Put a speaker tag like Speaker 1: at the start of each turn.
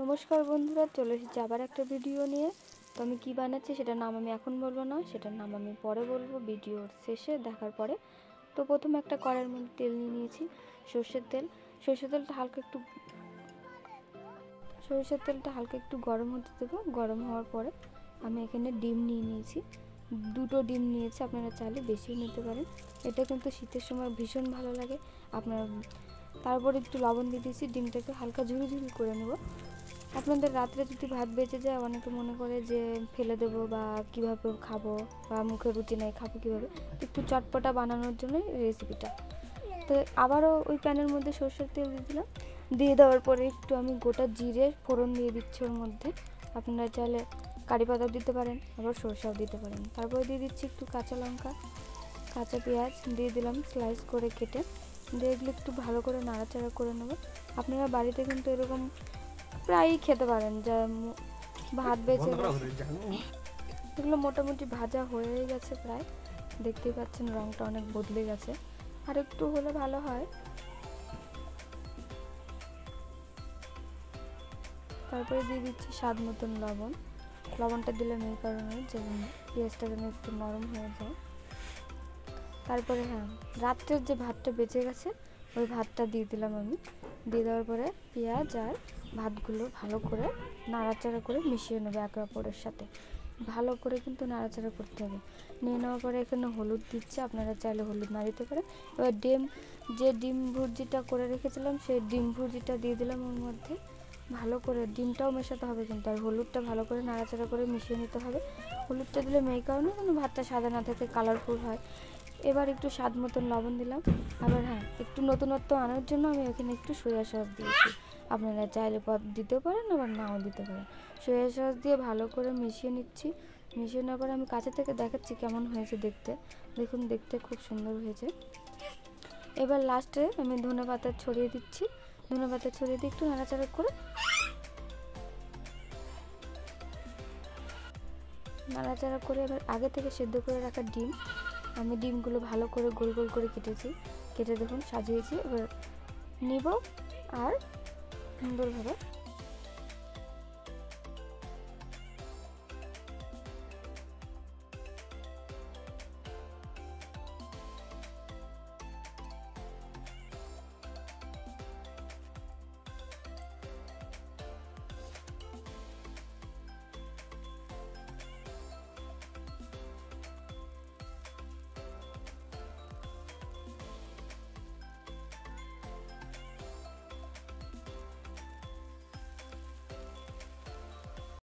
Speaker 1: নমস্কার বন্ধুরা, চলে এসেছি আবার একটা ভিডিও নিয়ে। তো আমি কী বানাচ্ছি সেটার নাম আমি এখন বলবো না, সেটার নাম আমি পরে বলবো ভিডিওর শেষে দেখার পরে। তো প্রথমে একটা কড়াইয়ের মধ্যে তেল নিয়ে নিয়েছি, সর্ষের তেলটা হালকা একটু গরম হতে দেবো। গরম হওয়ার পরে আমি এখানে ডিম নিয়ে নিয়েছি, 2টো ডিম নিয়েছি, আপনারা চাইলে বেশিও নিতে পারেন। এটা কিন্তু শীতের সময় ভীষণ ভালো লাগে আপনার। তারপরে একটু লবণ দিয়ে দিয়েছি, ডিমটাকে হালকা ঝুরি করে নেব। আপনাদের রাত্রে যদি ভাত বেঁচে যায়, অনেকে মনে করে যে ফেলে দেবো বা কীভাবে খাবো বা মুখে রুচি নেই খাবো কীভাবে, একটু চটপটা বানানোর জন্যই রেসিপিটা। তো আবারও ওই প্যানের মধ্যে সরষের তেল দিয়ে দিলাম। দিয়ে দেওয়ার পরে একটু আমি গোটা জিরে ফোড়ন দিয়ে দিচ্ছি ওর মধ্যে। আপনারা চাইলে কারি পাতাও দিতে পারেন, আবার সরষেও দিতে পারেন। তারপরে দিয়ে দিচ্ছি একটু কাঁচা লঙ্কা, কাঁচা পেঁয়াজ দিয়ে দিলাম স্লাইস করে কেটে। দিয়ে এগুলো একটু ভালো করে নাড়াচাড়া করে নেবো। আপনারা বাড়িতে কিন্তু এরকম প্রায়ই খেতে পারেন, যা ভাত বেঁচে এগুলো মোটামুটি ভাজা হয়ে গেছে প্রায়, দেখতেই পাচ্ছেন রঙটা অনেক বদলে গেছে, আর একটু হলে ভালো হয়। তারপরে দিয়ে দিচ্ছি স্বাদ মতন লবণটা দিলাম এই কারণে যে পেঁয়াজটা যেন একটু নরম হয়ে যায়। তারপরে রাত্রের যে ভাতটা বেঁচে গেছে ওই ভাতটা দিয়ে দিলাম আমি। দিয়ে দেওয়ার পরে পেঁয়াজ আর ভাতগুলো ভালো করে নাড়াচাড়া করে মিশিয়ে নেবে একে অপরের সাথে। ভালো করে কিন্তু নাড়াচাড়া করতে হবে। নিয়ে নেওয়ার পরে এখানে হলুদ দিচ্ছে, আপনারা চাইলে হলুদ না দিতে পারে। এবার ডিম ভুর্জিটা করে রেখেছিলাম সেই ডিম ভুর্জিটা দিয়ে দিলাম ওর মধ্যে। ভালো করে ডিমটাও মেশাতে হবে কিন্তু, আর হলুদটা ভালো করে নাড়াচাড়া করে মিশিয়ে নিতে হবে। হলুদটা দিলে এই কারণে যেন ভাতটা সাদা না থাকে, কালারফুল হয়। এবার একটু স্বাদ মতন লবণ দিলাম। আবার একটু নতুনত্ব আনার জন্য আমি এখানে একটু সয়া সস দিয়েছি। আপনারা চাইলে দিতেও পারেন, আবার নাও দিতে পারেন। সয়া সস দিয়ে ভালো করে মিশিয়ে নিচ্ছি। মিশিয়ে নেওয়ার পরে আমি কাছে থেকে দেখাচ্ছি কেমন হয়েছে দেখতে। দেখুন, দেখতে খুব সুন্দর হয়েছে। এবার লাস্টে আমি ধনেপাতা ছড়িয়ে দিচ্ছি। ধনেপাতা ছড়িয়ে দিয়ে একটু নাড়াচাড়া করে এবার আগে থেকে সেদ্ধ করে রাখা আমি ডিমগুলো ভালো করে গোল গোল করে কেটে দেখুন সাজিয়েছি। এবার নিব আর সুন্দরভাবে